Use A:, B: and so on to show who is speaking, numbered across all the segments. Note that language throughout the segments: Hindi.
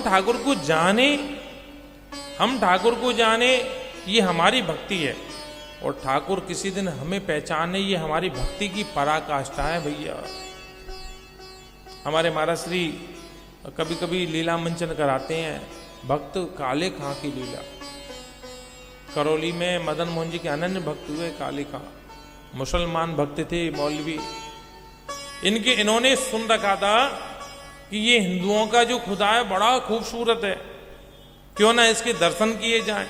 A: ठाकुर को जाने, हम ठाकुर को जाने, ये हमारी भक्ति है। और ठाकुर किसी दिन हमें पहचाने, ये हमारी भक्ति की पराकाष्ठा है भैया। हमारे महाराज श्री कभी कभी लीला मंचन कराते हैं, भक्त काले खां की लीला। करौली में मदन मोहन जी के अनन्य भक्त हुए काले खां, मुसलमान भक्त थे, मौलवी। इन्होंने सुन रखा था कि ये हिंदुओं का जो खुदा है बड़ा खूबसूरत है, क्यों ना इसके दर्शन किए जाएं,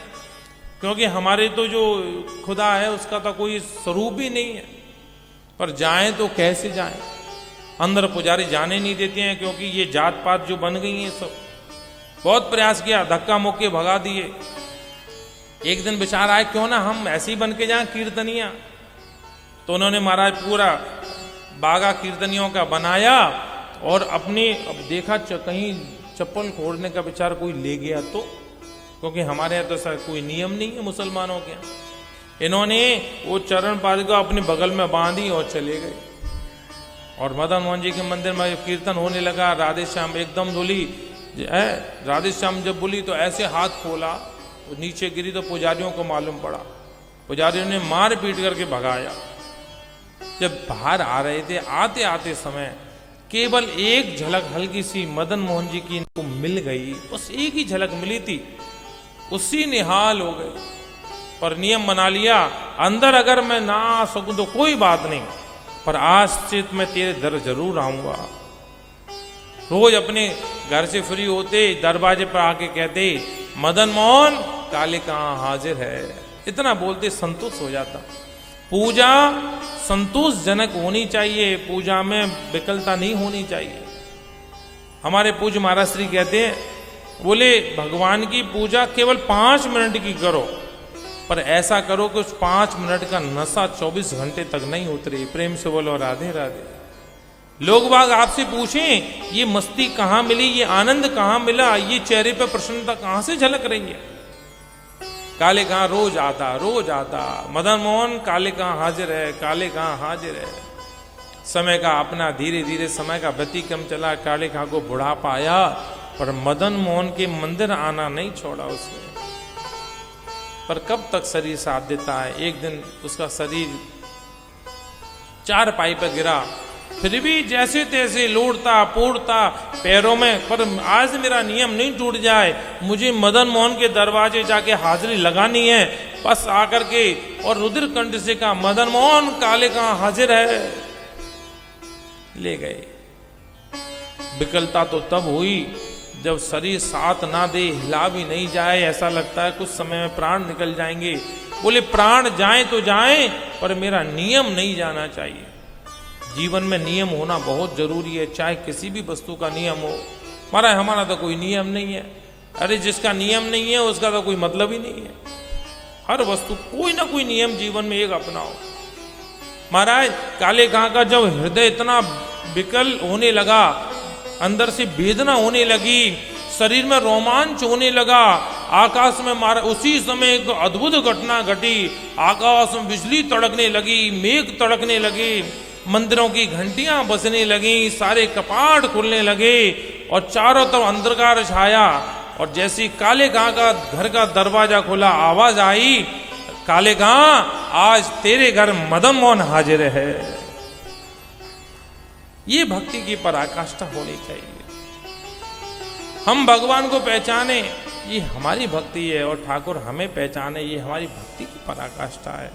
A: क्योंकि हमारे तो जो खुदा है उसका तो कोई स्वरूप ही नहीं है। पर जाएं तो कैसे जाएं? अंदर पुजारी जाने नहीं देते हैं, क्योंकि ये जात पात जो बन गई है सब। बहुत प्रयास किया, धक्का मुक्के भगा दिए। एक दिन विचार आए क्यों ना हम ऐसे ही बन के जाएं कीर्तनिया। तो उन्होंने महाराज पूरा बागा कीर्तनियों का बनाया और अपने, अब देखा कहीं चप्पल खोड़ने का विचार कोई ले गया तो, क्योंकि हमारे यहाँ तो सर कोई नियम नहीं है मुसलमानों के यहाँ। इन्होंने वो चरण पादुका अपने बगल में बांधी और चले गए। और मदन मोहन जी के मंदिर में कीर्तन होने लगा, राधे श्याम एकदम बोली, राधे श्याम जब बोली तो ऐसे हाथ खोला, नीचे गिरी तो पुजारियों को मालूम पड़ा। पुजारियों ने मार पीट करके भगाया। जब बाहर आ रहे थे, आते आते समय केवल एक झलक हल्की सी मदन मोहन जी की इनको मिल गई, बस एक ही झलक मिली थी, उसी निहाल हो गए। पर नियम बना लिया, अंदर अगर मैं ना आ सकूं तो कोई बात नहीं, पर आज से मैं तेरे दर जरूर आऊंगा। रोज अपने घर से फ्री होते दरवाजे पर आके कहते, मदन मोहन काले कहां हाजिर है। इतना बोलते संतुष्ट हो जाता। पूजा संतोषजनक होनी चाहिए, पूजा में विकलता नहीं होनी चाहिए। हमारे पूज्य महाराज श्री कहते हैं, बोले भगवान की पूजा केवल 5 मिनट की करो, पर ऐसा करो कि उस 5 मिनट का नशा 24 घंटे तक नहीं उतरे। प्रेम से बोलो राधे राधे। लोग बाग आपसे पूछें ये मस्ती कहाँ मिली, ये आनंद कहाँ मिला, ये चेहरे पे प्रसन्नता कहाँ से झलक रही है। काले कहाँ रोज आता, मदन मोहन काले कहाँ हाजिर है, काले कहाँ हाजिर है। समय का अपना धीरे धीरे समय का व्यतिक्रम चला, काले कहाँ को बुढ़ापा आया, पर मदन मोहन के मंदिर आना नहीं छोड़ा उसने। पर कब तक शरीर साथ देता है? एक दिन उसका शरीर चारपाई पर गिरा, फिर भी जैसे तैसे लोड़ता पोड़ता पैरों में, पर आज मेरा नियम नहीं टूट जाए, मुझे मदन मोहन के दरवाजे जाके हाजिरी लगानी है। बस आकर के और रुद्र कंठ से कहा, मदन मोहन काले कहाँ हाजिर है। ले गए। विकलता तो तब हुई जब शरीर साथ ना दे, हिला भी नहीं जाए, ऐसा लगता है कुछ समय में प्राण निकल जाएंगे। बोले प्राण जाए तो जाए, पर मेरा नियम नहीं जाना चाहिए। जीवन में नियम होना बहुत जरूरी है, चाहे किसी भी वस्तु का नियम हो। महाराज हमारा तो कोई नियम नहीं है। अरे जिसका नियम नहीं है उसका तो कोई मतलब ही नहीं है। हर वस्तु कोई ना कोई नियम जीवन में एक अपनाओ। महाराज काले कहाँ का जब हृदय इतना विकल होने लगा, अंदर से वेदना होने लगी, शरीर में रोमांच होने लगा, आकाश में मारा, उसी समय एक अद्भुत घटना घटी। आकाश में बिजली तड़कने लगी, मेघ तड़कने लगे, मंदिरों की घंटियां बजने लगी, सारे कपाट खुलने लगे और चारों तरफ अंधकार छाया। और जैसी काले गां का घर का दरवाजा खुला, आवाज आई, काले गां आज तेरे घर मदन मोहन हाजिर है। ये भक्ति की पराकाष्ठा होनी चाहिए। हम भगवान को पहचाने, ये हमारी भक्ति है, और ठाकुर हमें पहचाने, ये हमारी भक्ति की पराकाष्ठा है।